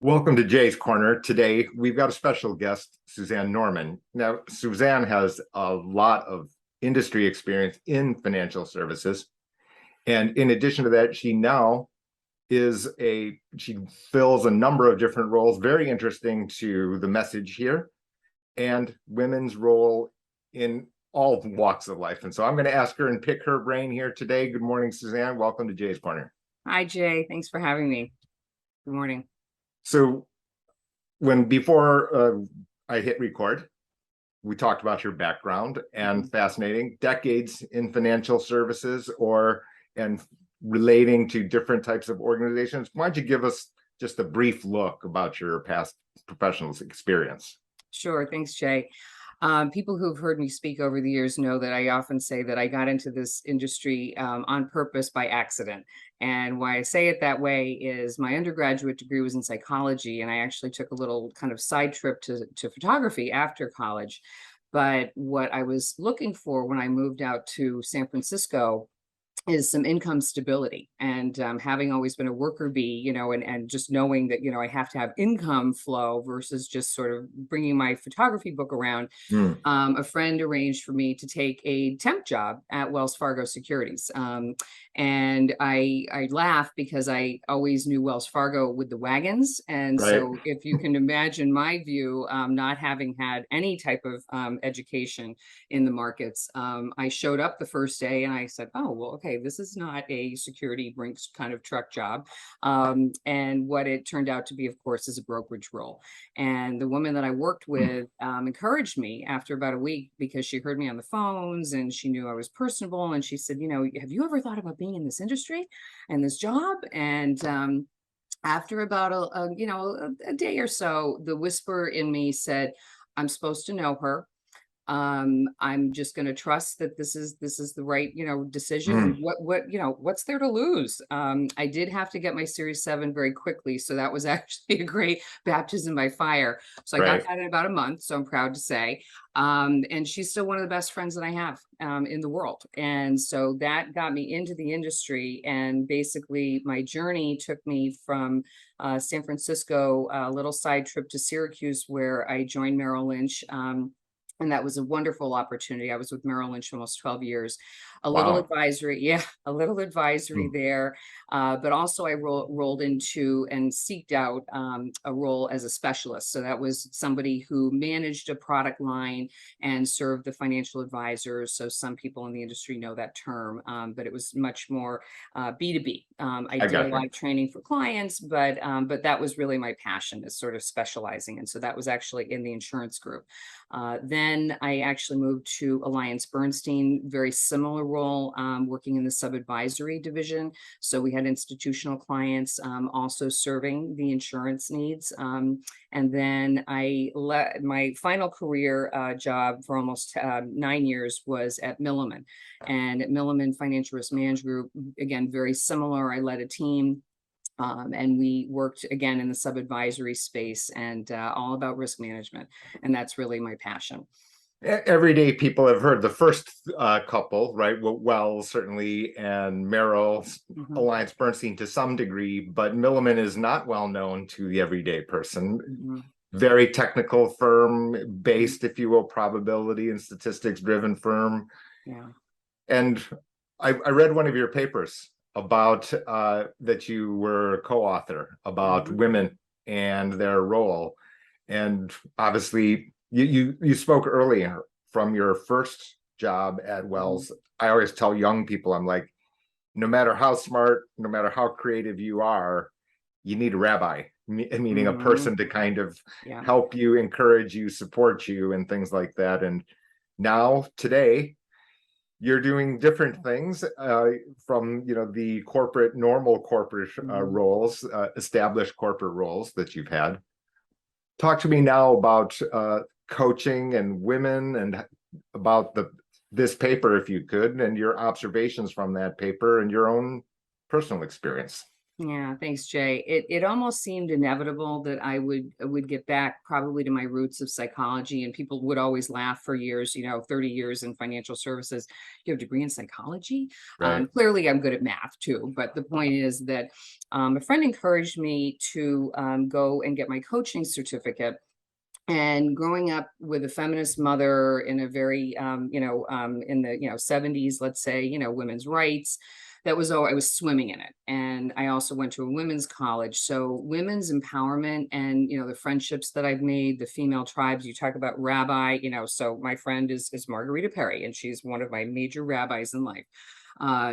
Welcome to Jay's Corner. Today, we've got a special guest, Suzanne Norman. Now, Suzanne has a lot of industry experience in financial services. And in addition to that, she fills a number of different roles, very interesting to the message here, and women's role in all walks of life. And so I'm going to ask her and pick her brain here today. Good morning, Suzanne. Welcome to Jay's Corner. Hi, Jay. Thanks for having me. Good morning. So before I hit record, we talked about your background and fascinating decades in financial services and relating to different types of organizations. Why don't you give us just a brief look about your past professional experience? Sure. Thanks, Jay. People who've heard me speak over the years know that I often say that I got into this industry on purpose by accident. And why I say it that way is my undergraduate degree was in psychology, and I actually took a little kind of side trip to photography after college. But what I was looking for when I moved out to San Francisco is some income stability. And having always been a worker bee, and just knowing that, I have to have income flow versus just sort of bringing my photography book around. A friend arranged for me to take a temp job at Wells Fargo Securities. And I laugh because I always knew Wells Fargo with the wagons. And Right. So if you can imagine my view, not having had any type of education in the markets, I showed up the first day and I said, oh, well, okay, this is not a security brinks kind of truck job. And what it turned out to be, of course, is a brokerage role. And the woman that I worked with encouraged me after about a week because she heard me on the phones and she knew I was personable. And she said, have you ever thought about being in this industry and this job? And after about a day or so, the whisper in me said, I'm supposed to know her. I'm just going to trust that this is the right, decision. And what's there to lose? I did have to get my Series 7 very quickly. So that was actually a great baptism by fire. So I got that in about a month. So I'm proud to say. And she's still one of the best friends that I have in the world. And so that got me into the industry. And basically my journey took me from San Francisco, a little side trip to Syracuse, where I joined Merrill Lynch. And that was a wonderful opportunity. I was with Merrill Lynch almost 12 years, a little advisory there. But also I rolled into and seeked out a role as a specialist. So that was somebody who managed a product line and served the financial advisors. So some people in the industry know that term, but it was much more B2B. I did a lot of training for clients, but that was really my passion, is sort of specializing. And so that was actually in the insurance group. Then I actually moved to AllianceBernstein, very similar role, working in the sub-advisory division. So we had institutional clients also serving the insurance needs. And then my final career job for almost 9 years was at Milliman. And at Milliman Financial Risk Management Group, again, very similar. I led a team. And we worked again in the sub-advisory space and all about risk management. And that's really my passion. Everyday people have heard the first couple, right? Wells certainly, and Merrill, AllianceBernstein to some degree, but Milliman is not well known to the everyday person. Very technical firm, based, if you will, probability and statistics driven firm. Yeah. And I read one of your papers about that you were a co-author about women and their role. And obviously you spoke earlier from your first job at Wells. I always tell young people, I'm like, no matter how smart, no matter how creative you are, you need a rabbi, meaning a person to kind of help you, encourage you, support you, and things like that. And now today, you're doing different things from the normal corporate roles, established corporate roles that you've had. Talk to me now about coaching and women, and about this paper, if you could, and your observations from that paper and your own personal experience. Yeah, thanks, Jay. It almost seemed inevitable that I would get back probably to my roots of psychology, and people would always laugh for years, 30 years in financial services. You have a degree in psychology? Right. Clearly, I'm good at math too. But the point is that a friend encouraged me to go and get my coaching certificate. And growing up with a feminist mother in a very, in the, 70s, let's say, women's rights, that was, oh, I was swimming in it. And I also went to a women's college. So women's empowerment and, the friendships that I've made, the female tribes, you talk about rabbi, so my friend is Margarita Perry, and she's one of my major rabbis in life.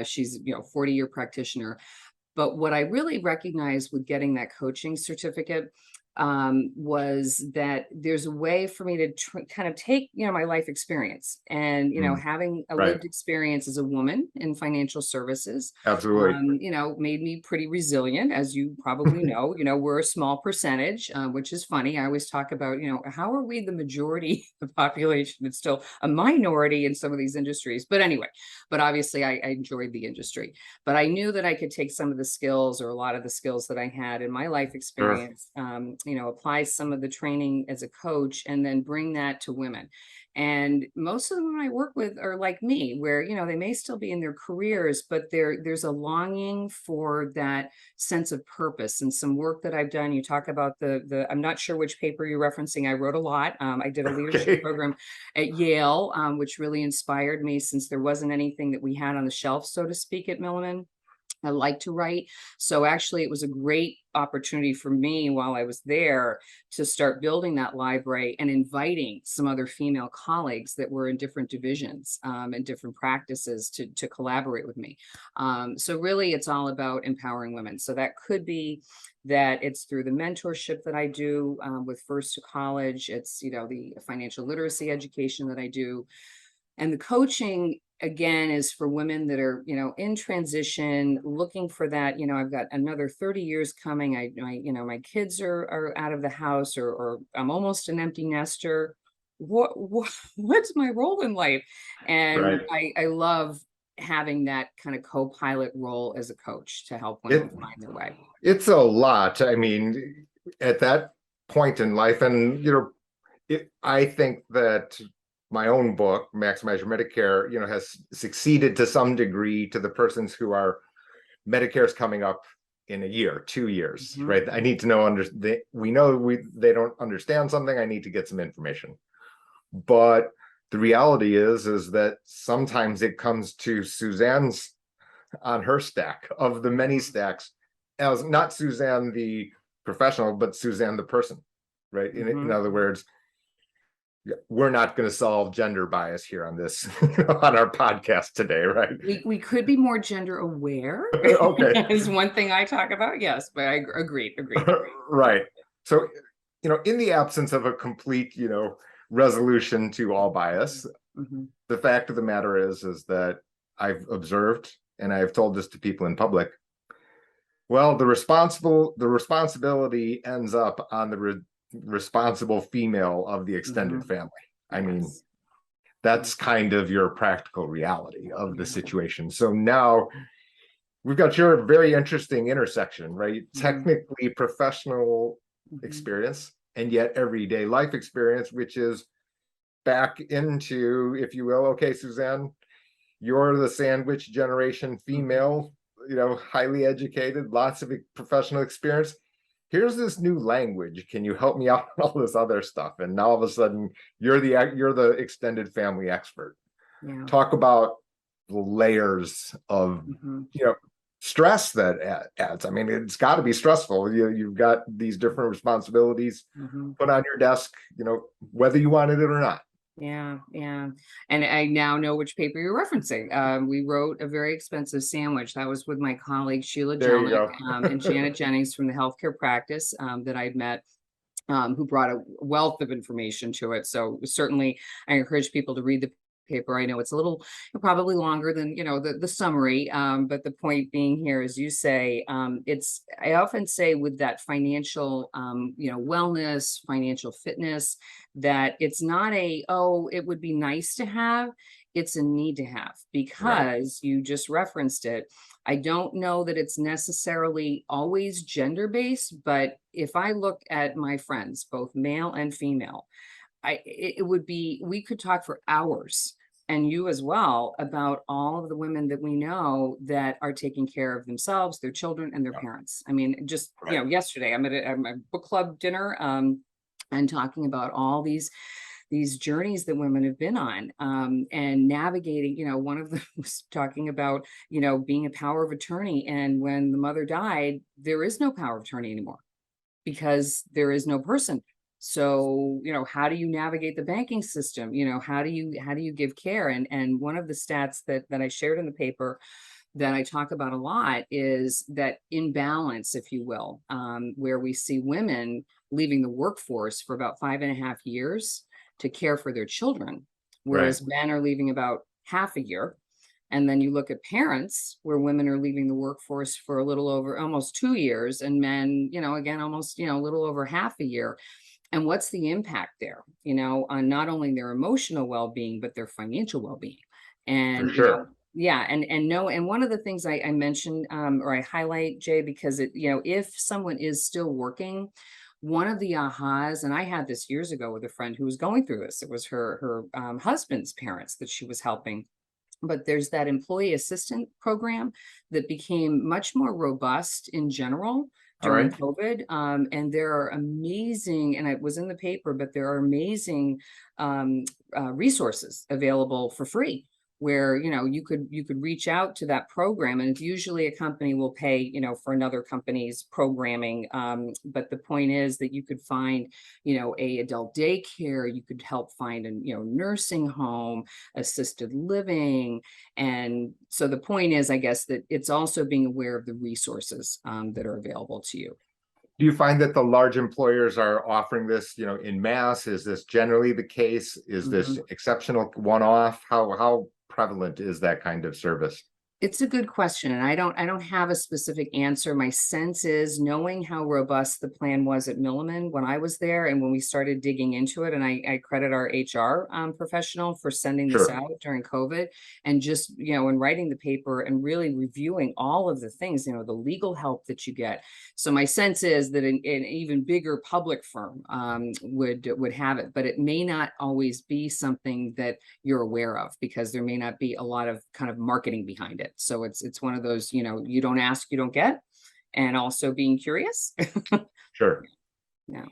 She's, 40-year practitioner. But what I really recognized with getting that coaching certificate was that there's a way for me to kind of take, my life experience and, Mm, having a right. lived experience as a woman in financial services, Absolutely. made me pretty resilient, as you probably know. We're a small percentage, which is funny. I always talk about, how are we the majority of the population? It's still a minority in some of these industries. But anyway, but obviously I enjoyed the industry. But I knew that I could take some of the skills, or a lot of the skills that I had in my life Sure. experience, apply some of the training as a coach, and then bring that to women. And most of them I work with are like me, where, they may still be in their careers, but there's a longing for that sense of purpose. And some work that I've done, you talk about I'm not sure which paper you're referencing. I wrote a lot. I did a leadership Okay. program at Yale, which really inspired me, since there wasn't anything that we had on the shelf, so to speak, at Milliman. I like to write. So actually, it was a great opportunity for me while I was there to start building that library and inviting some other female colleagues that were in different divisions, and different practices to collaborate with me. So really, it's all about empowering women. So that could be that it's through the mentorship that I do, with First to College. It's, the financial literacy education that I do, and the coaching, again, is for women that are, in transition, looking for that. I've got another 30 years coming. My kids are out of the house, or I'm almost an empty nester. What's my role in life? And Right. I love having that kind of co-pilot role as a coach to help women It find their way. it's a lot. I mean, at that point in life, and I think that my own book, Maximize Your Medicare, has succeeded to some degree to the persons who are Medicare's coming up in a year, 2 years, Mhm. right? I need to know we know they don't understand something. I need to get some information. But the reality is that sometimes it comes to Suzanne's on her stack of the many stacks, as not Suzanne the professional, but Suzanne the person, right? In Mhm. other words, we're not going to solve gender bias here on this on our podcast today, right? We could be more gender aware Okay. is one thing I talk about. Yes, but I agreed. Right. So, in the absence of a complete, resolution to all bias, Mhm. the fact of the matter is that I've observed, and I've told this to people in public. Well, the responsibility ends up on the responsible female of the extended Mhm. family. I mean, Yes. that's kind of your practical reality of the Yeah. situation. So now we've got your very interesting intersection, right? Mhm. Technically professional Mhm. experience and yet everyday life experience, which is back into, if you will, okay, Suzanne, you're the sandwich generation Mhm. female, highly educated, lots of professional experience. Here's this new language. Can you help me out with all this other stuff? And now all of a sudden, you're the extended family expert. Yeah. Talk about the layers of Mhm. you know stress that adds. I mean, it's got to be stressful. You've got these different responsibilities Mhm. put on your desk, whether you wanted it or not. Yeah, yeah. And I now know which paper you're referencing. We wrote a very expensive sandwich. That was with my colleague Sheila There you Jelnick, go. and Janet Jennings from the healthcare practice, that I'd met, who brought a wealth of information to it. So certainly, I encourage people to read the paper. I know it's a little probably longer than, the summary. But the point being here, as you say, I often say with that financial, wellness, financial fitness, that it's not it would be nice to have. It's a need to have, Right. because you just referenced it. I don't know that it's necessarily always gender based, but if I look at my friends, both male and female, it would be, we could talk for hours, and you as well, about all of the women that we know that are taking care of themselves, their children, and their Yeah. parents. I mean, just, Right. yesterday I'm at a book club dinner, and talking about all these journeys that women have been on, and navigating, one of them was talking about, being a power of attorney. And when the mother died, there is no power of attorney anymore, because there is no person. So, how do you navigate the banking system? How do you give care? And one of the stats that I shared in the paper that I talk about a lot is that imbalance, if you will, where we see women leaving the workforce for about 5.5 years to care for their children, Right. whereas men are leaving about half a year. And then you look at parents, where women are leaving the workforce for a little over almost 2 years, and men, again, almost, a little over half a year. And what's the impact there, on not only their emotional well-being, but their financial well-being? For And, sure. yeah, and no, and one of the things I mentioned, or I highlight, Jay, because if someone is still working, one of the ahas, and I had this years ago with a friend who was going through this. It was her husband's parents that she was helping, but there's that employee assistant program that became much more robust in general All during right. COVID. And there are amazing, and it was in the paper, but there are amazing resources available for free, where you could reach out to that program, and usually a company will pay for another company's programming. But the point is that you could find a adult daycare, you could help find a nursing home, assisted living. And so the point is, I guess, that it's also being aware of the resources that are available to you. Do you find that the large employers are offering this, in mass? Is this generally the case? Is this Mhm. exceptional one-off? How prevalent is that kind of service? It's a good question, and I don't have a specific answer. My sense is, knowing how robust the plan was at Milliman when I was there, and when we started digging into it, and I credit our HR professional for sending this Sure. out during COVID, and just and writing the paper and really reviewing all of the things, the legal help that you get. So my sense is that an even bigger public firm would have it, but it may not always be something that you're aware of, because there may not be a lot of kind of marketing behind it. So it's one of those, you don't ask, you don't get, and also being curious. Sure. Yeah.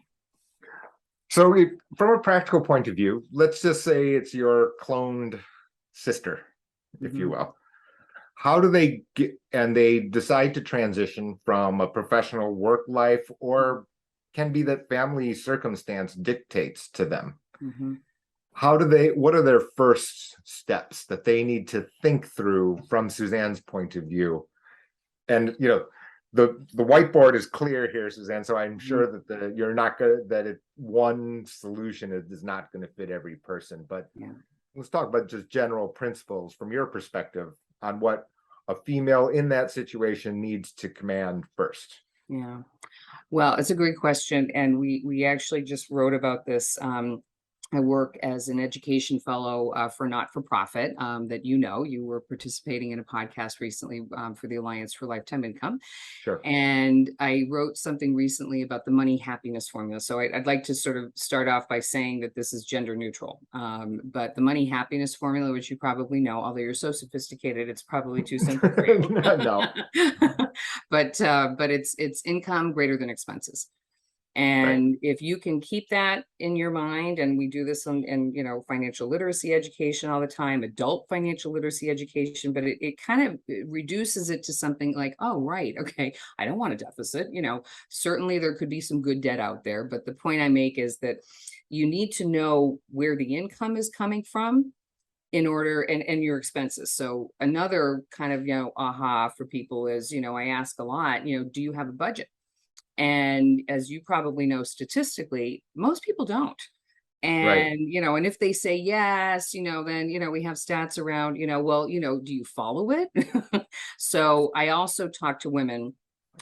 So from a practical point of view, let's just say it's your cloned sister, if you Mhm. will. How do they get, and they decide to transition from a professional work life, or can be that family circumstance dictates to them? Mhm. What are their first steps that they need to think through from Suzanne's point of view? And the whiteboard is clear here, Suzanne, so I'm Mhm. sure that you're not gonna that one solution is not going to fit every person. But Yeah. let's talk about just general principles from your perspective on what a female in that situation needs to command first. Yeah. Well, it's a great question, and we actually just wrote about this. I work as an education fellow for not-for-profit, that you were participating in a podcast recently, for the Alliance for Lifetime Income. Sure. And I wrote something recently about the money happiness formula. So I'd like to sort of start off by saying that this is gender neutral. But the money happiness formula, which you probably know, although you're so sophisticated, it's probably too simple for you. No. But it's income greater than expenses. Right. And if you can keep that in your mind, and we do this in financial literacy education all the time, adult financial literacy education, but it kind of reduces it to something like, oh, right, okay, I don't want a deficit. Certainly there could be some good debt out there, but the point I make is that you need to know where the income is coming from in order, and your expenses. So another kind of, aha for people is, I ask a lot, do you have a budget? And as you probably know, statistically, most people don't. Right. And, and if they say yes, then, we have stats around, well, do you follow it? So I also talk to women,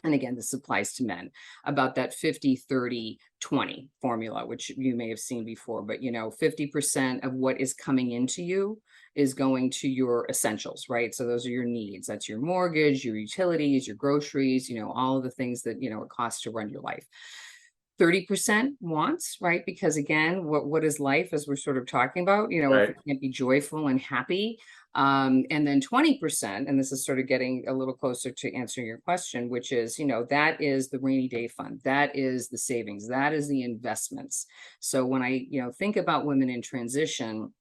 and again, this applies to men, about that 50-30-20 formula, which you may have seen before, but 50% of what is coming into you is going to your essentials, right? So those are your needs. That's your mortgage, your utilities, your groceries, all of the things that, it costs to run your life. 30% wants, right? Because again, what is life, as we're sort of talking about, if Right. it can't be joyful and happy. And then 20%, and this is sort of getting a little closer to answering your question, which is, that is the rainy day fund, that is the savings, that is the investments. So when I, think about women in transition,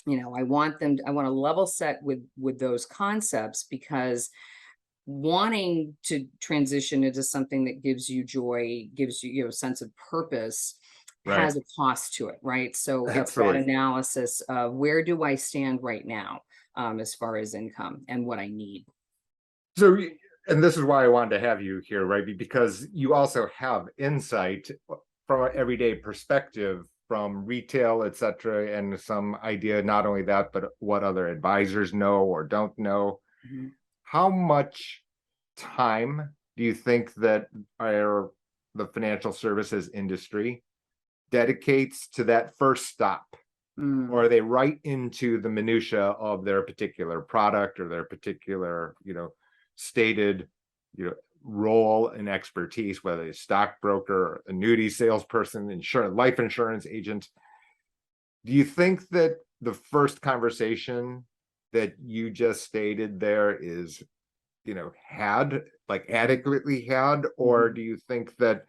I want to level set with those concepts, because wanting to transition into something that gives you joy, gives you, a sense of purpose, Right. has a cost to it, right? So it's that Absolutely. analysis of where do I stand right now, as far as income and what I need. So, and this is why I wanted to have you here, right? Because you also have insight from an everyday perspective, from retail, et cetera, and some idea, not only that, but what other advisors know or don't know. Mhm. How much time do you think that the financial services industry dedicates to that first stop? Mm, Or are they right into the minutia of their particular product or their particular, stated, role and expertise, whether it's stockbroker, annuity salesperson, insurance, life insurance agent? Do you think that the first conversation that you just stated there is, had, like, adequately had, or mhm, do you think that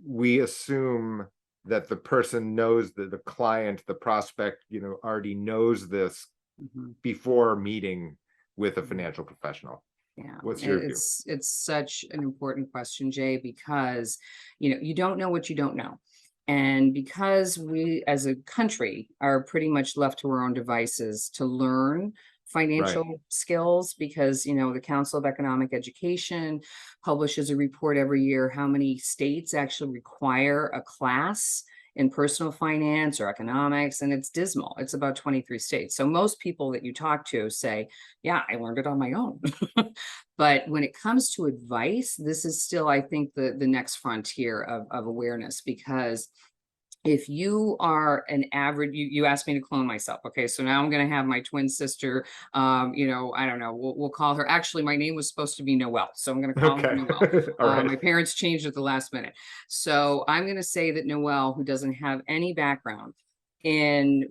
we assume that the person knows, that the client, the prospect, already knows this mhm, before meeting with a mhm. financial professional? Yeah, What's your view? it's such an important question, Jay, because you don't know what you don't know. And because we as a country are pretty much left to our own devices to learn Right. financial skills, because the Council of Economic Education publishes a report every year how many states actually require a class in personal finance or economics, and it's dismal. It's about 23 states. So most people that you talk to say, yeah, I learned it on my own. But when it comes to advice, this is still, I think, the next frontier of awareness, because if you are an average, you asked me to clone myself. Okay, so now I'm going to have my twin sister. I don't know. We'll call her. Actually, my name was supposed to be Noelle, so I'm going to call her Okay. Noelle. All right. My parents changed at the last minute, so I'm going to say that Noelle, who doesn't have any background in,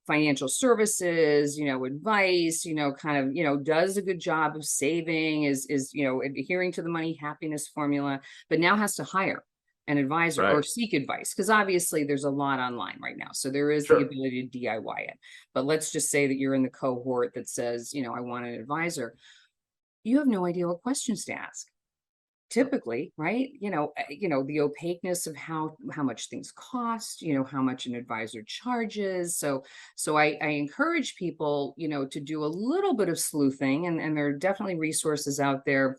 financial services, advice, kind of, does a good job of saving, is, adhering to the money happiness formula, but now has to hire an advisor or Right. seek advice, because obviously there's a lot online right now. So there is the Sure. ability to DIY it. But let's just say that you're in the cohort that says, I want an advisor. You have no idea what questions to ask. Typically, right? The opaqueness of how much things cost, how much an advisor charges. So I encourage people, to do a little bit of sleuthing, and there are definitely resources out there.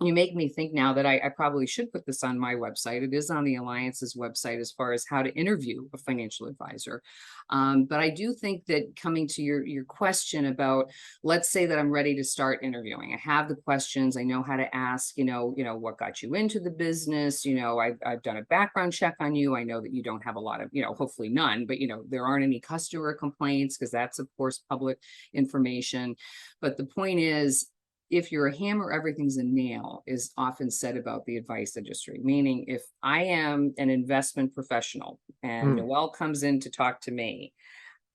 You make me think now that I probably should put this on my website. It is on the Alliance's website as far as how to interview a financial advisor. But I do think that, coming to your question about, let's say that I'm ready to start interviewing. I have the questions. I know how to ask. What got you into the business? I've done a background check on you. I know that you don't have a lot of, hopefully none, but there aren't any customer complaints, because that's of course public information. But the point is, if you're a hammer, everything's a nail, is often said about the advice industry. Meaning, if I am an investment professional and Hmm. Noelle comes in to talk to me,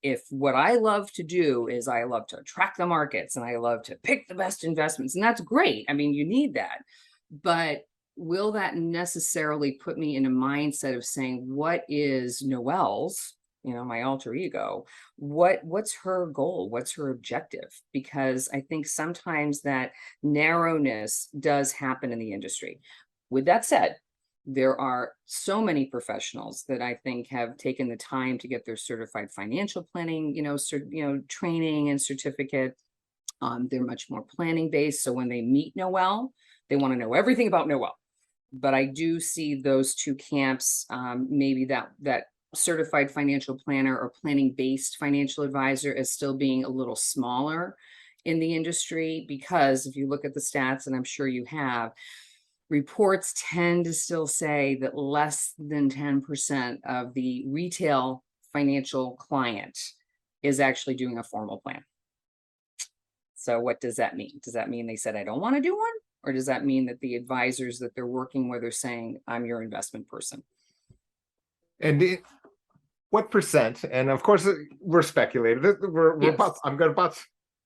if what I love to do is I love to track the markets and I love to pick the best investments, and that's great. I mean, you need that. But will that necessarily put me in a mindset of saying, what is Noelle's, my alter ego, what's her goal? What's her objective? Because I think sometimes that narrowness does happen in the industry. With that said, there are so many professionals that I think have taken the time to get their certified financial planning, training and certificate. They're much more planning based. So when they meet Noelle, they want to know everything about Noelle. But I do see those two camps, maybe that certified financial planner or planning based financial advisor as still being a little smaller in the industry, because if you look at the stats, and I'm sure you have, reports tend to still say that less than 10% of the retail financial client is actually doing a formal plan. So what does that mean? Does that mean they said, I don't want to do one? Or does that mean that the advisors that they're working with are saying, I'm your investment person? And what percent? And of course, we're speculating. Yes.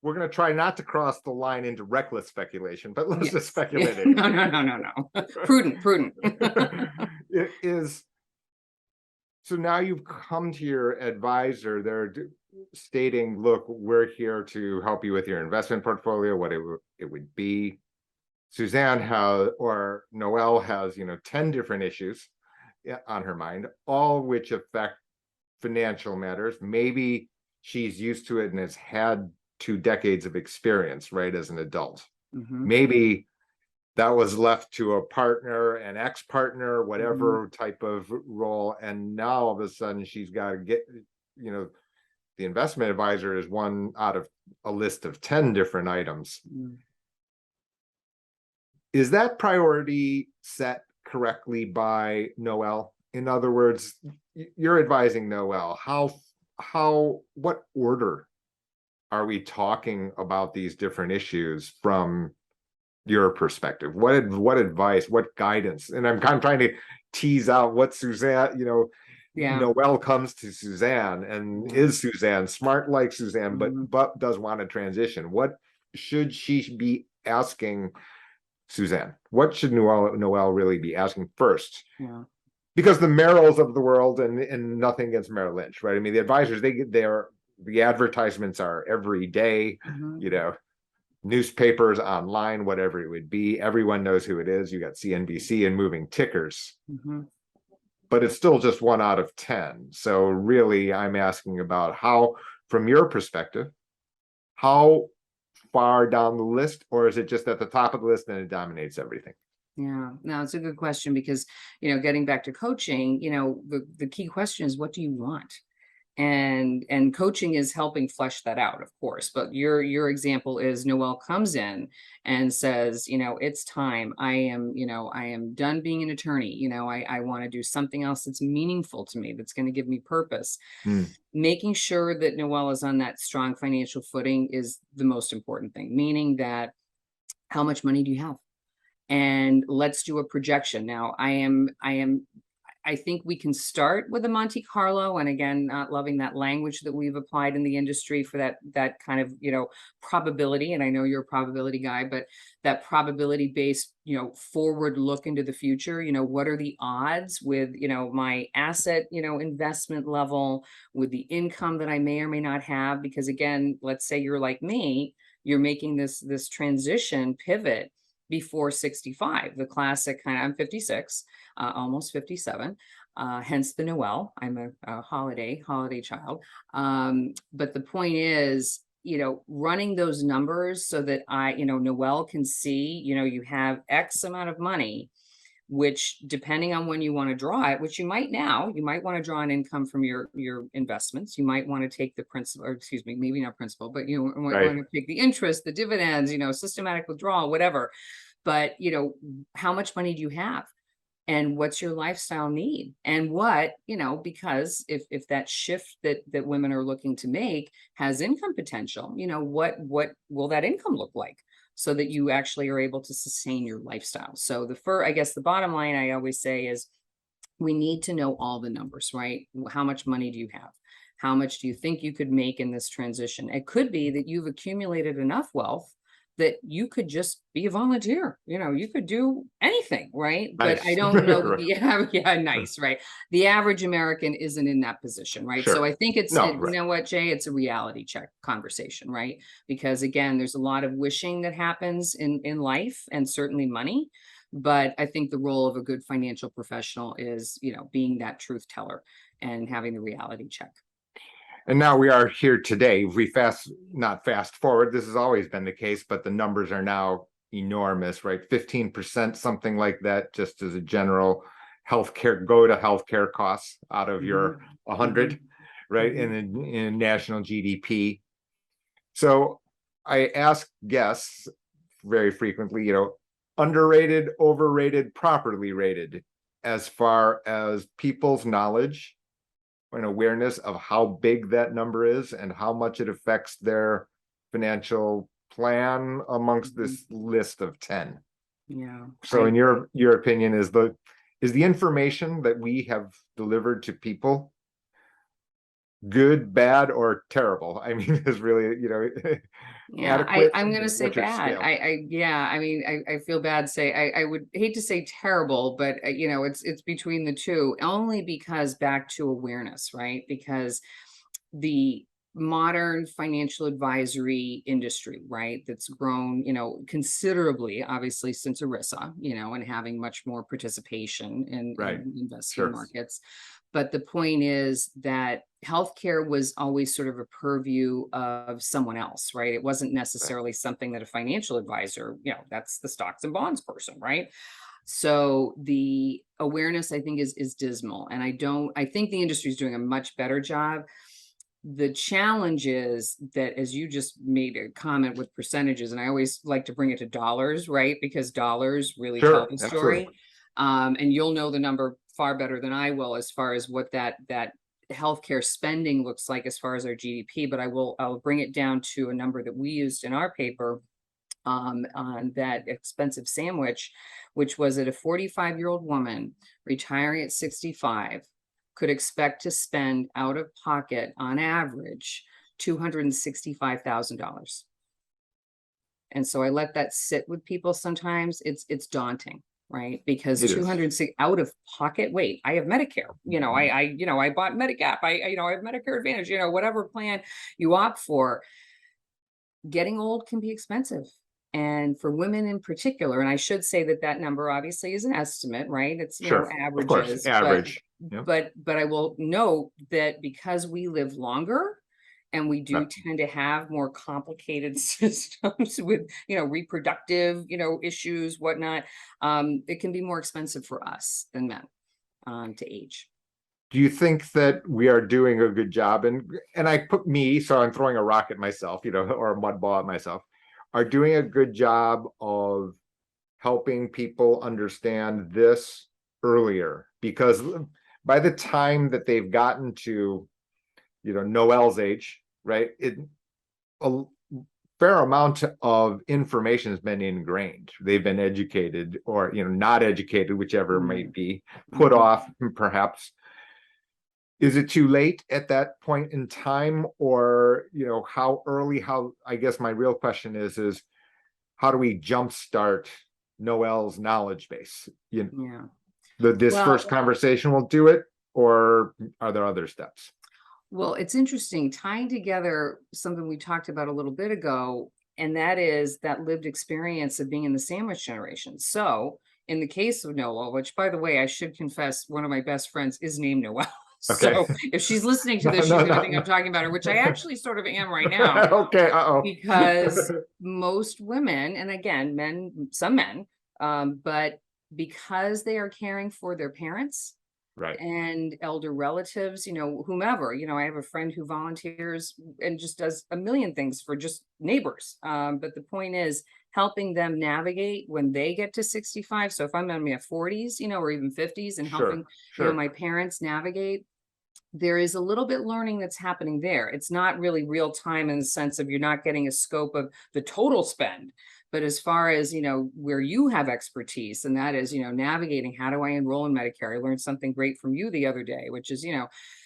We're going to try not to cross the line into reckless speculation, but let's just Yes. speculate it. No. Prudent. It is. So now you've come to your advisor. They're stating, look, we're here to help you with your investment portfolio, what it would be. Suzanne has, or Noelle has, 10 different issues on her mind, all which affect financial matters. Maybe she's used to it and has had 2 decades of experience, right, as an adult. Maybe that was left to a partner, an ex-partner, whatever type of role, and now all of a sudden she's got to get, the investment advisor is one out of a list of 10 different items. Is that priority set correctly by Noelle? In other words, you're advising Noelle. What order are we talking about these different issues from your perspective? What advice, what guidance? And I'm kind of trying to tease out what Suzanne, Noelle comes to Suzanne, and is Suzanne smart like Suzanne, but does want to transition? What should she be asking Suzanne? What should Noelle really be asking first? Because the Merrills of the world, and nothing against Merrill Lynch, right? I mean, the advisors, the advertisements are every day, newspapers, online, whatever it would be. Everyone knows who it is. You got CNBC and moving tickers, but it's still just 1 out of 10. So really, I'm asking about how, from your perspective, how far down the list, or is it just at the top of the list and it dominates everything? Yeah, no, it's a good question, because, getting back to coaching, the key question is, what do you want? And coaching is helping flesh that out, of course. But your example is Noelle comes in and says, it's time. I am done being an attorney. I want to do something else that's meaningful to me, that's going to give me purpose. Making sure that Noelle is on that strong financial footing is the most important thing, meaning that, how much money do you have? And let's do a projection. Now, I think we can start with a Monte Carlo, and again, not loving that language that we've applied in the industry for that kind of, probability. And I know you're a probability guy, but that probability based, forward look into the future, what are the odds with, my asset, investment level, with the income that I may or may not have? Because again, let's say you're like me, you're making this transition pivot before 65, the classic kind of, I'm 56, almost 57, hence the Noelle. I'm a holiday child. But the point is, running those numbers so that Noelle can see, you have X amount of money, which depending on when you want to draw it, which you might want to draw an income from your investments. You might want to take the principal, or excuse me, maybe not principal, but you might want to take the interest, the dividends, systematic withdrawal, whatever. But, how much money do you have? And what's your lifestyle need? And what, because if that shift that women are looking to make has income potential, what will that income look like, so that you actually are able to sustain your lifestyle? So I guess the bottom line I always say is, we need to know all the numbers, right? How much money do you have? How much do you think you could make in this transition? It could be that you've accumulated enough wealth that you could just be a volunteer. You could do anything, right? Nice. But I don't know. Yeah, nice, right? The average American isn't in that position, right? So I think you know what, Jay, it's a reality check conversation, right? Because again, there's a lot of wishing that happens in life, and certainly money. But I think the role of a good financial professional is, being that truth teller and having the reality check. And now we are here today. If we not fast forward, this has always been the case, but the numbers are now enormous, right? 15%, something like that, just as a general healthcare, go to healthcare costs out of your Mhm. 100, Mhm. right, Mhm. in national GDP. So I ask guests very frequently, underrated, overrated, properly rated, as far as people's knowledge and awareness of how big that number is and how much it affects their financial plan amongst Mhm. this list of 10. Yeah, So in your opinion, is the information that we have delivered to people good, bad, or terrible? I mean, is really, yeah, adequate? I'm gonna say What's your bad. scale? Yeah, I mean, I feel bad say I would hate to say terrible, but it's between the two, only because back to awareness, right? Because the modern financial advisory industry, right, that's grown, considerably, obviously, since ERISA, and having much more participation Right. in investing Sure. markets. But the point is that healthcare was always sort of a purview of someone else, right? It wasn't Right. necessarily something that a financial advisor, that's the stocks and bonds person, right? So the awareness, I think, is dismal. And I think the industry is doing a much better job. The challenge is that, as you just made a comment with percentages, and I always like to bring it to dollars, right? Because dollars really tell Sure. the Absolutely. story. And you'll know the number far better than I will as far as what that healthcare spending looks like as far as our GDP. But I'll bring it down to a number that we used in our paper, on that expensive sandwich, which was that a 45-year-old woman retiring at 65 could expect to spend out of pocket on average $265,000. And so I let that sit with people sometimes. It's daunting, right? Because It is. 206 out of pocket. Wait, I have Medicare. I bought Medigap. I have Medicare Advantage. Whatever plan you opt for. Getting old can be expensive. And for women in particular, and I should say that that number obviously is an estimate, right? It's, Sure. Of course. averages, but Average. Yep. but I will note that because we live longer and we do Right. tend to have more complicated systems with, reproductive, issues, whatnot, it can be more expensive for us than men, to age. Do you think that we are doing a good job? And I put me, so I'm throwing a rock at myself, or a mud ball at myself, are doing a good job of helping people understand this earlier, because by the time that they've gotten to, Noel's age, right, a fair amount of information has been ingrained. They've been educated or, not educated, whichever it may Mhm, be, put mhm. off perhaps. Is it too late at that point in time? Or, how early, I guess my real question is how do we jumpstart Noel's knowledge base? Yeah. This first Well, conversation will do it, or are there other steps? Well, it's interesting tying together something we talked about a little bit ago, and that is that lived experience of being in the sandwich generation. So, in the case of Noah, which by the way, I should confess, one of my best friends is named Noel. Okay. So, if she's listening to No, this, she's no, going to no, think I'm no. talking about her, which I actually sort of am right now, Okay. Uh-oh. because most women, and again, some men, but because they are caring for their parents Right. and elder relatives, whomever. I have a friend who volunteers and just does a million things for just neighbors. But the point is helping them navigate when they get to 65. So if I'm in my 40s, or even 50s, and Sure. helping, Sure. my parents navigate, there is a little bit learning that's happening there. It's not really real time in the sense of you're not getting a scope of the total spend. But as far as, where you have expertise, and that is, navigating how do I enroll in Medicare? I learned something great from you the other day, which is,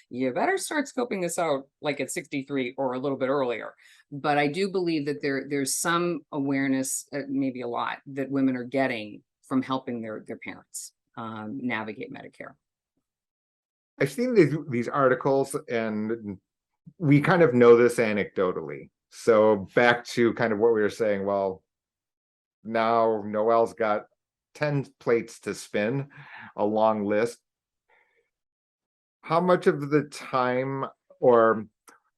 you better start scoping this out like at 63 or a little bit earlier. But I do believe that there's some awareness, maybe a lot, that women are getting from helping their parents navigate Medicare. I've seen these articles, and we kind of know this anecdotally. So back to kind of what we were saying, well, now Noel's got 10 plates to spin, a long list. How much of the time, or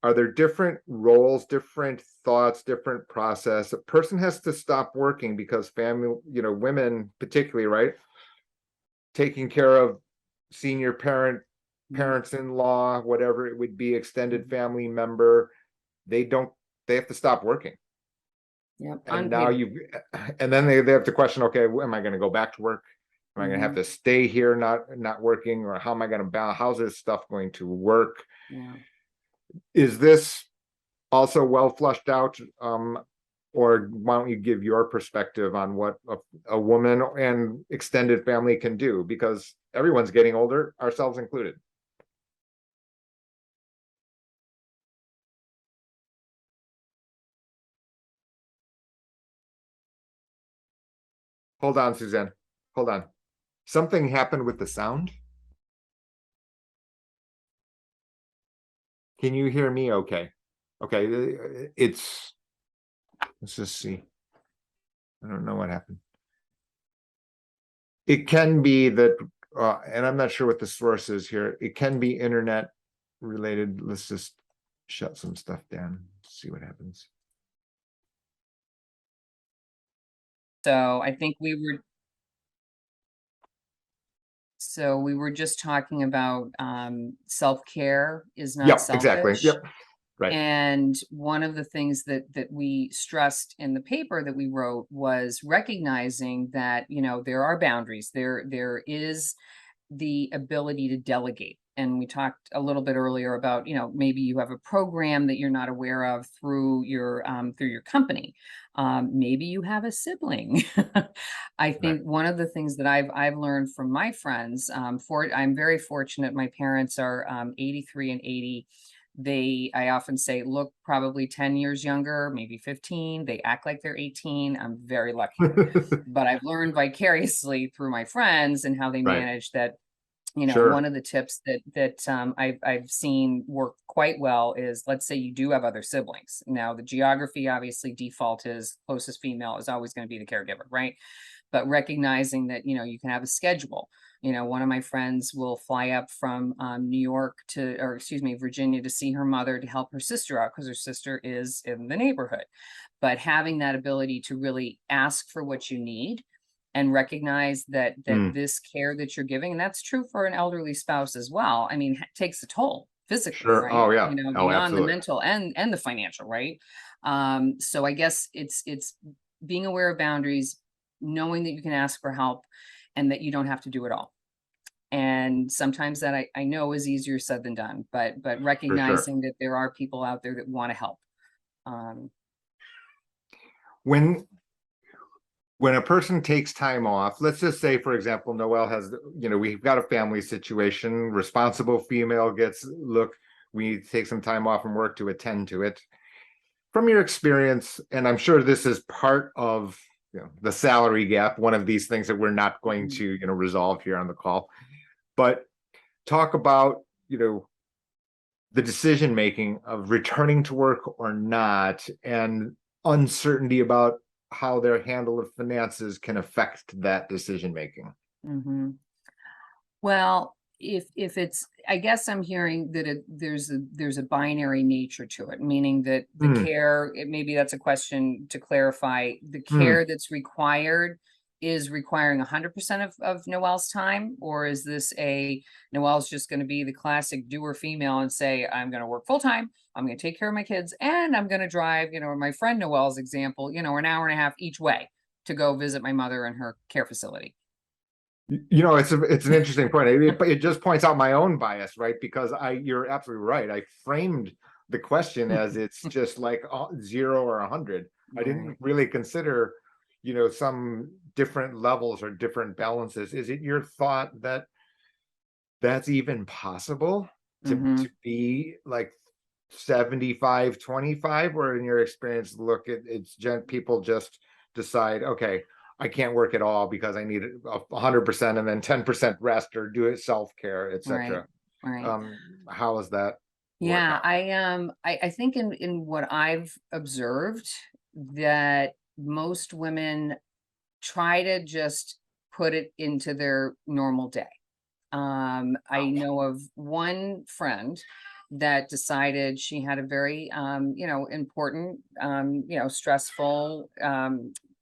are there different roles, different thoughts, different process? A person has to stop working because family, women particularly, right? Taking care of senior Mhm. parents-in-law, whatever it would be, extended family member, they have to stop working. Yep, And now unpaid. and then they have to question, okay, am I going to go back to work? Am I going to have Mhm. to stay here, not working, or how am I going to balance? How's this stuff going to work? Yeah. Is this also well flushed out? Or why don't you give your perspective on what a woman and extended family can do? Because everyone's getting older, ourselves included. Hold on, Suzanne. Hold on. Something happened with the sound. Can you hear me okay? Okay, let's just see. I don't know what happened. It can be that, and I'm not sure what the source is here. It can be internet related. Let's just shut some stuff down, see what happens. So I think we were just talking about self-care is not Yep, exactly. selfish. Yep, right. And one of the things that we stressed in the paper that we wrote was recognizing that, there are boundaries. There is the ability to delegate. And we talked a little bit earlier about, maybe you have a program that you're not aware of through your company. Maybe you have a sibling. I Right. think one of the things that I've learned from my friends, I'm very fortunate. My parents are 83 and 80. I often say, look probably 10 years younger, maybe 15. They act like they're 18. I'm very lucky. But I've learned vicariously through my friends and how they Right. manage that. Sure. One of the tips that I've seen work quite well is, let's say you do have other siblings. Now, the geography, obviously, default is closest female is always going to be the caregiver, right? But recognizing that, you can have a schedule. One of my friends will fly up from New York or excuse me, Virginia, to see her mother to help her sister out because her sister is in the neighborhood. But having that ability to really ask for what you need and recognize that Mm, this care that you're giving, and that's true for an elderly spouse as well, I mean, takes a toll physically, sure. right? Oh, yeah. Oh, Beyond the absolutely. mental and the financial, right? So I guess it's being aware of boundaries, knowing that you can ask for help and that you don't have to do it all. And sometimes that I know is easier said than done, but For sure. recognizing that there are people out there that want to help. Um, When when a person takes time off, let's just say, for example, Noel has, we've got a family situation, responsible female gets, look, we need to take some time off from work to attend to it. From your experience, and I'm sure this is part of, the salary gap, one of these things that we're not going mhm, to, resolve here on the call, but talk about, the decision making of returning to work or not, and uncertainty about how their handle of finances can affect that decision making. mhm. Well, if it's, I guess I'm hearing that there's a binary nature to it, meaning that the Mm, care, maybe that's a question to clarify. The mm. care that's required is requiring 100% of Noel's time, or is this Noel's just going to be the classic doer female and say, I'm going to work full time, I'm going to take care of my kids, and I'm going to drive, my friend Noel's example, an hour and a half each way to go visit my mother in her care facility. It's an interesting point. It just points out my own bias, right? Because you're absolutely right. I framed the question as it's just like 0 or 100. I Right. didn't really consider, some different levels or different balances. Is it your thought that that's even possible to Hmm. be like 75-25, or in your experience, look, people just decide, okay, I can't work at all because I need 100% and then 10% rest or do it self-care, Right. etc. Right. um how does that work Yeah, out? I think in what I've observed that most women try to just put it into their normal day. I Wow. know of one friend that decided she had a very important stressful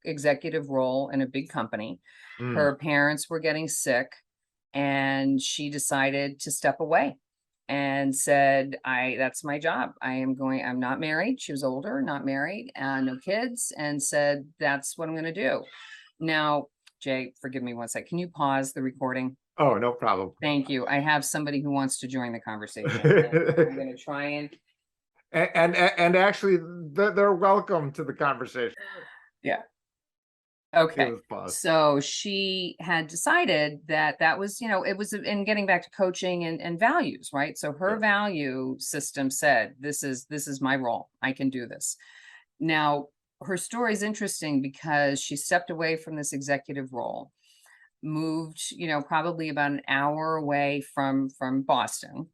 executive role in a big company. Mm, Her parents were getting sick. and she decided to step away and said, that's my job. I'm not married. She was older, not married, no kids, and said, that's what I'm going to do. Now, Jay, forgive me one sec. Can you pause the recording? Oh, no problem. Thank you. I have somebody who wants to join the conversation. I'm going to try and And actually, they're welcome to the conversation. yeah. It Okay. was paused. So she had decided that was, it was in getting back to coaching and values, right? So her Yes. value system said, this is my role. I can do this. Now, her story is interesting because she stepped away from this executive role, moved, probably about an hour away from Boston,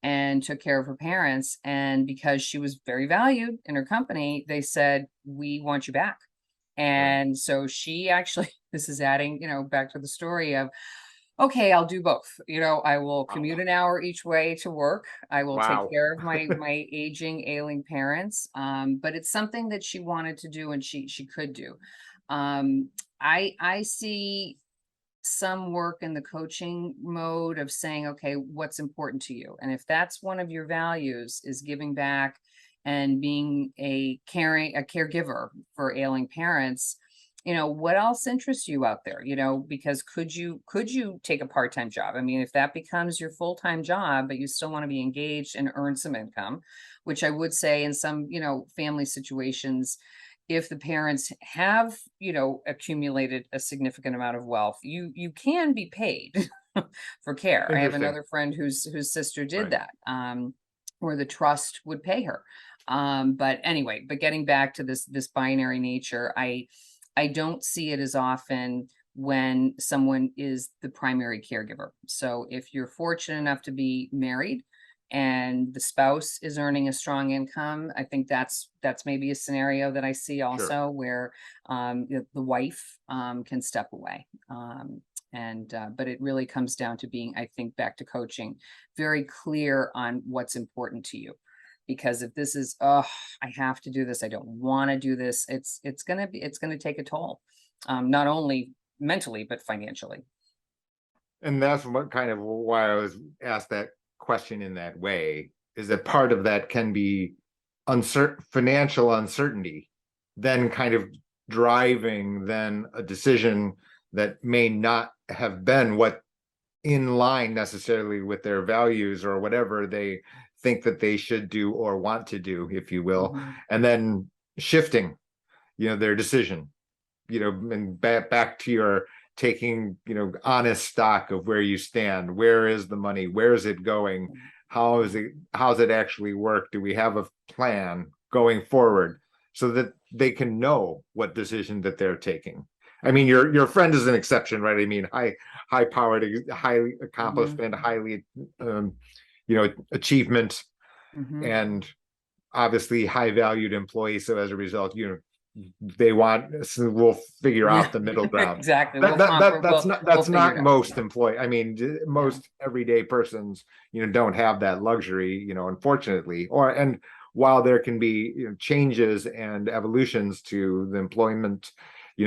and took care of her parents. And because she was very valued in her company, they said, we want you back. Right. And so she actually, this is adding, back to the story of, okay, I'll do both. I will commute an hour each way to work. I will take Wow. care of my aging, ailing parents. But it's something that she wanted to do and she could do. I see some work in the coaching mode of saying, okay, what's important to you? And if that's one of your values is giving back and being a caregiver for ailing parents, what else interests you out there? Because could you take a part-time job? I mean, if that becomes your full-time job, but you still want to be engaged and earn some income, which I would say in some, family situations, if the parents have, accumulated a significant amount of wealth, you can be paid for care. I have Interesting. another friend whose sister did Right. that, where the trust would pay her. But anyway, getting back to this binary nature, I don't see it as often when someone is the primary caregiver. So if you're fortunate enough to be married and the spouse is earning a strong income, I think that's maybe a scenario that I see Sure. also where the wife can step away. But it really comes down to being, I think, back to coaching, very clear on what's important to you. Because if this is, oh, I have to do this, I don't want to do this, it's gonna take a toll, not only mentally but financially. And that's what kind of why I was asked that question in that way, is that part of that can be financial uncertainty, then kind of driving then a decision that may not have been what in line necessarily with their values or whatever they think that they should do or want to do, if you will, Mhm. and then shifting, their decision, and back to your taking, honest stock of where you stand. Where is the money? Where is it going? How's it actually work? Do we have a plan going forward so that they can know what decision that they're taking? I mean, your friend is an exception, right? I mean, high powered, highly Mhm. accomplishment, highly achievement, Mhm. and obviously high valued employee. So as a result, they want, so we'll figure Yeah, out the middle ground. exactly. That's not, We'll figure it out. most employee. I mean, Yeah. most everyday persons, don't have that luxury, unfortunately. And while there can be, changes and evolutions to the employment,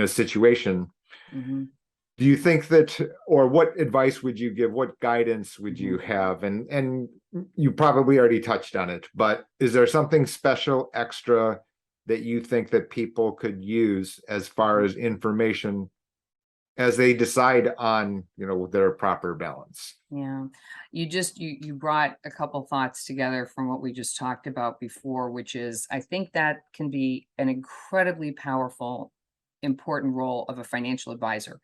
situation, Mhm. do you think that, or what advice would you give? What guidance would you Mhm. have? And you probably already touched on it, but is there something special, extra that you think that people could use as far as information as they decide on, their proper balance? Yeah. You brought a couple thoughts together from what we just talked about before, which is I think that can be an incredibly powerful, important role of a financial advisor.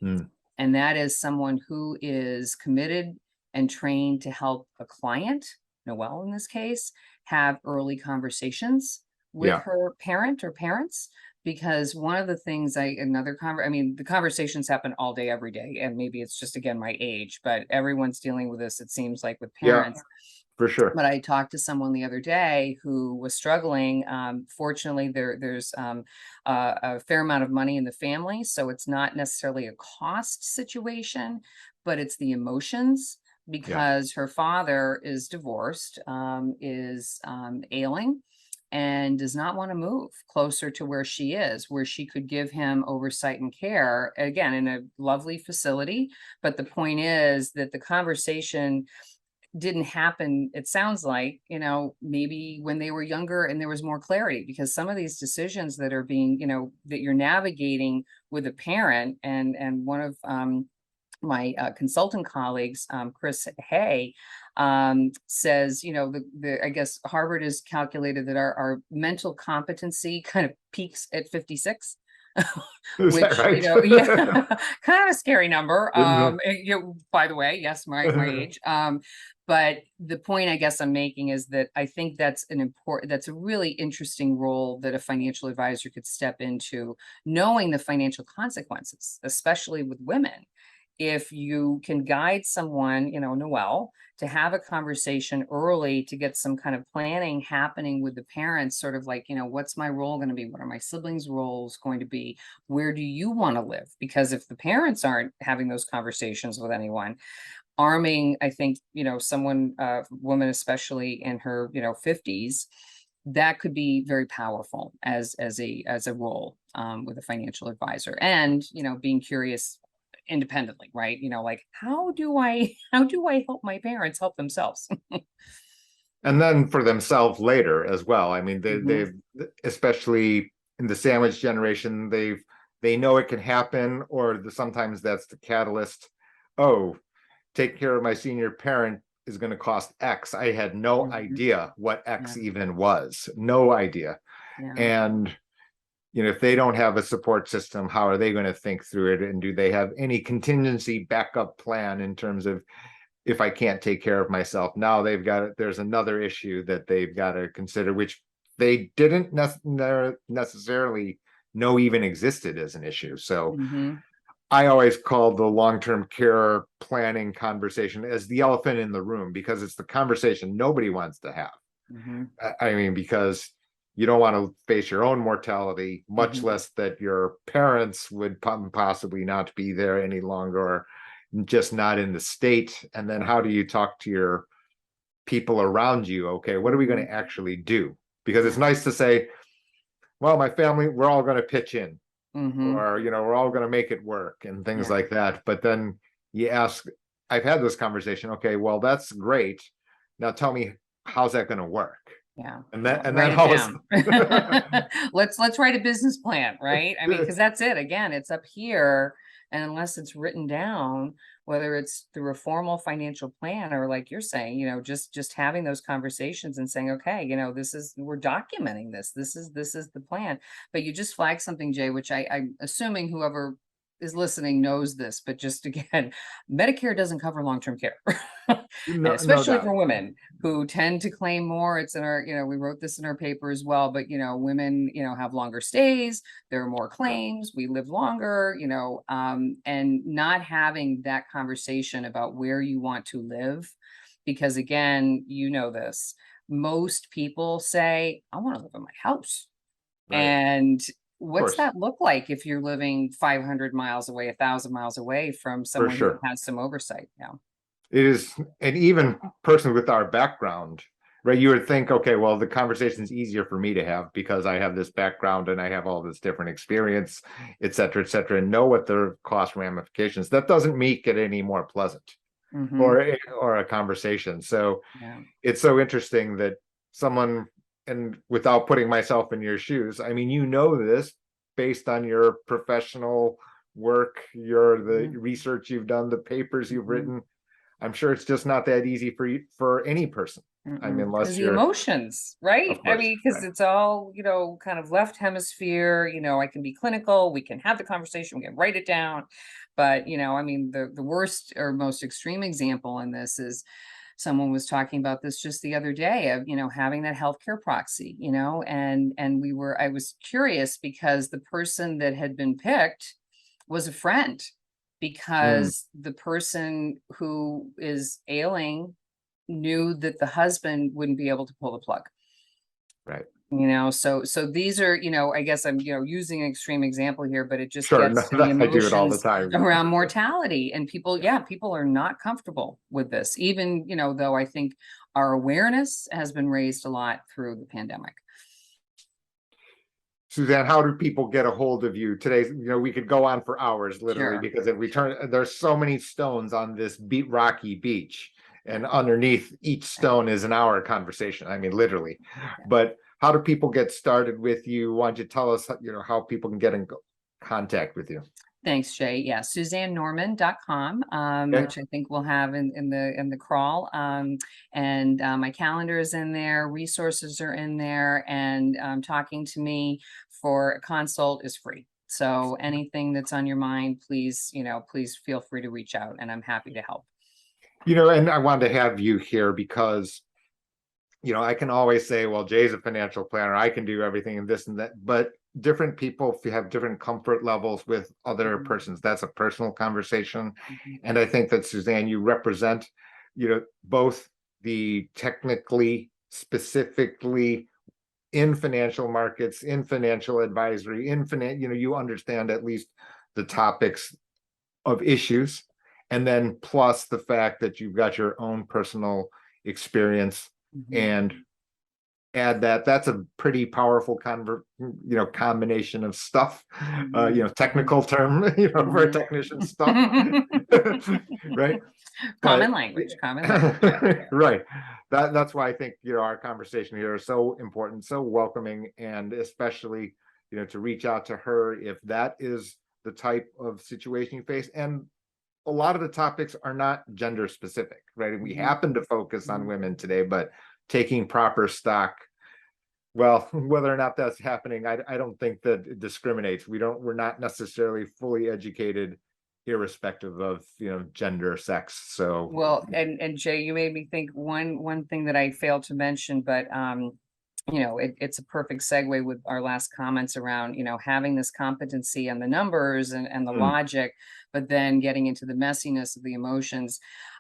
Hmm. And that is someone who is committed and trained to help a client, Noelle in this case, have early conversations with Yeah, her parent or parents. Because one of the things I mean, the conversations happen all day, every day, and maybe it's just again my age, but everyone's dealing with this, it seems like, with yeah, parents. for sure. But I talked to someone the other day who was struggling. Fortunately, there's a fair amount of money in the family, so it's not necessarily a cost situation, but it's the emotions Yeah, because her father is divorced, is ailing, and does not want to move closer to where she is, where she could give him oversight and care, again, in a lovely facility. But the point is that the conversation didn't happen, it sounds like, maybe when they were younger and there was more clarity, because some of these decisions that are being, that you're navigating with a parent, and one of my consultant colleagues, Chris Hay, says, I guess Harvard has calculated that our mental competency kind of peaks at 56. Is that Which, right? yeah, kind of a scary number. Mhm. By the way, yes, my age. But the point I guess I'm making is that I think that's that's a really interesting role that a financial advisor could step into, knowing the financial consequences, especially with women. If you can guide someone, Noelle, to have a conversation early to get some kind of planning happening with the parents, sort of like, what's my role going to be? What are my siblings' roles going to be? Where do you want to live? Because if the parents aren't having those conversations with anyone, arming, I think, someone, woman, especially in her, 50s, that could be very powerful as a role, with a financial advisor, and, being curious independently, right? Like, how do I help my parents help themselves? And then for themselves later as well. I mean, Mhm. they've, especially in the sandwich generation, they know it can happen, or sometimes that's the catalyst. Oh, take care of my senior parent is going to cost X. I had no Mhm. idea what Yeah, X even was. No idea. yeah. And if they don't have a support system, how are they going to think through it? And do they have any contingency backup plan in terms of, if I can't take care of myself, now there's another issue that they've got to consider, which they didn't necessarily know even existed as an issue. So Mhm. I always call the long-term care planning conversation as the elephant in the room, because it's the conversation nobody wants to have. Mhm. I mean, because you don't want to face your own mortality, much Mhm. less that your parents would possibly not be there any longer, or just not in the state. And then how do you talk to your people around you? Okay, what are we going Mhm. to actually do? Because it's Yeah. nice to say, well, my family, we're all going to pitch in, Mhm. or we're all going to make it work, and things Yeah. like that. But then you ask, I've had this conversation, okay, well, that's great, now tell me, how's that going to work? Yeah, And then yeah, and write then it always down. Let's write a business plan, right? I mean, because that's it. Again, it's up here, and unless it's written down, whether it's through a formal financial plan or like you're saying, just having those conversations and saying, okay, we're documenting this. This is the plan. But you just flagged something, Jay, which I'm assuming whoever is listening knows this, but just again, Medicare doesn't cover long-term care. And no especially doubt. for women who tend to claim more. It's in our, we wrote this in our paper as well, but women, have longer stays, there are more claims, we live longer, and not having that conversation about where you want to live. Because again, this, most people say, I want to live in my house. Right, of And what's course, that look like if you're living 500 miles away, 1,000 miles away from for someone who sure. has some oversight? Yeah. It is, and even person with our background, right? You would think, okay, well, the conversation's easier for me to have because I have this background and I have all this different experience, et cetera, and know what the cost ramifications. That doesn't make it any more pleasant, Mm-hmm. or a conversation. So Yeah. it's so interesting that someone, and without putting myself in your shoes, I mean, this based on your professional work, the Mhm. research you've done, the papers you've Mhm. written. I'm sure it's just not that easy for you, for any person. I mean, Because unless the you're, emotions, right? of I course, mean, because right, it's all, kind of left hemisphere, I can be clinical, we can have the conversation, we can write it down. But, I mean, the worst or most extreme example in this is someone was talking about this just the other day of, having that healthcare proxy, and I was curious because the person that had been picked was a friend, mm, because the person who is ailing knew that the husband wouldn't be able to pull the plug. right, So these are, I guess I'm, using an extreme example here, but it just sure. No, gets to the I do it all the emotions time. around mortality, and people, Yeah, yeah, people are not comfortable with this, even, though I think our awareness has been raised a lot through the pandemic. Suzanne, how do people get a hold of you today? We could go on for hours, literally, Sure. because if we turn, there's so many stones on this rocky beach, and underneath each stone is an hour conversation. I mean, literally. But how do people get started with you? Why don't you tell us, how people can get in contact with you? Thanks, Jay. Yeah, SuzanneNorman.com, Okay. which I think we'll have in the crawl. And my calendar is in there, resources are in there, and talking to me for a consult is free. So anything that's on your mind, please, please feel free to reach out, and I'm happy to help. And I wanted to have you here because I can always say, well, Jay's a financial planner, I can do everything and this and that, but different people have different comfort levels with other Mhm. persons. That's a personal conversation. Mhm. And I think that, Suzanne, you represent, both the technically, specifically in financial markets, in financial advisory, you understand at least the topics of issues. And then plus the fact that you've got your own personal experience, Mhm. and add that's a pretty powerful combination of stuff, Mhm. technical term, for a Mhm. technician stuff. Right. Common But language, common language. Yeah. right, that's why I think our conversation here is so important, so welcoming, and especially to reach out to her if that is the type of situation you face. And a lot of the topics are not gender specific, right? We Mhm. happen to focus on Mhm. women today, but taking proper stock, well, whether or not that's happening, I don't think that it discriminates. We're not necessarily fully educated, irrespective of gender, sex. So Well, and Jay, you made me think one thing that I failed to mention, but it's a perfect segue with our last comments around, having this competency and the numbers and the mm, logic, but then getting into the messiness of the emotions.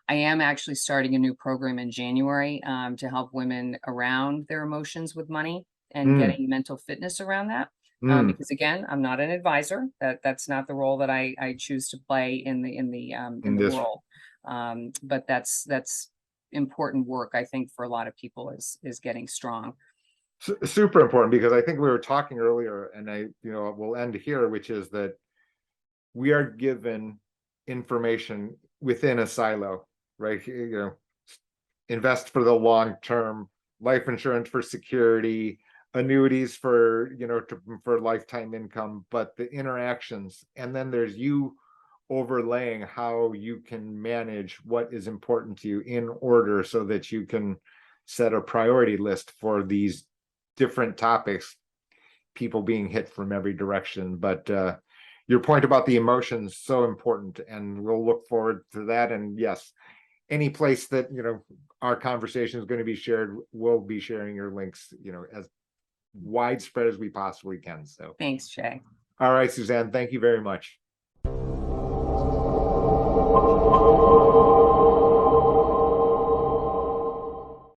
I am actually starting a new program in January to help women around their emotions with money and mm, getting mental fitness around that. mm, Because again, I'm not an advisor. That's not the role that I choose to play in in the this role. But that's important work, I think, for a lot of people is getting strong. super important, because I think we were talking earlier, and we'll end here, which is that we are given information within a silo, right? Invest for the long term, life insurance for security, annuities for for lifetime income, but the interactions, and then there's you overlaying how you can manage what is important to you in order so that you can set a priority list for these different topics, people being hit from every direction. But your point about the emotions, so important, and we'll look forward to that. And yes, any place that our conversation is going to be shared, we'll be sharing your links as widespread as we possibly can. So Thanks, Jay. all right, Suzanne, thank you very much.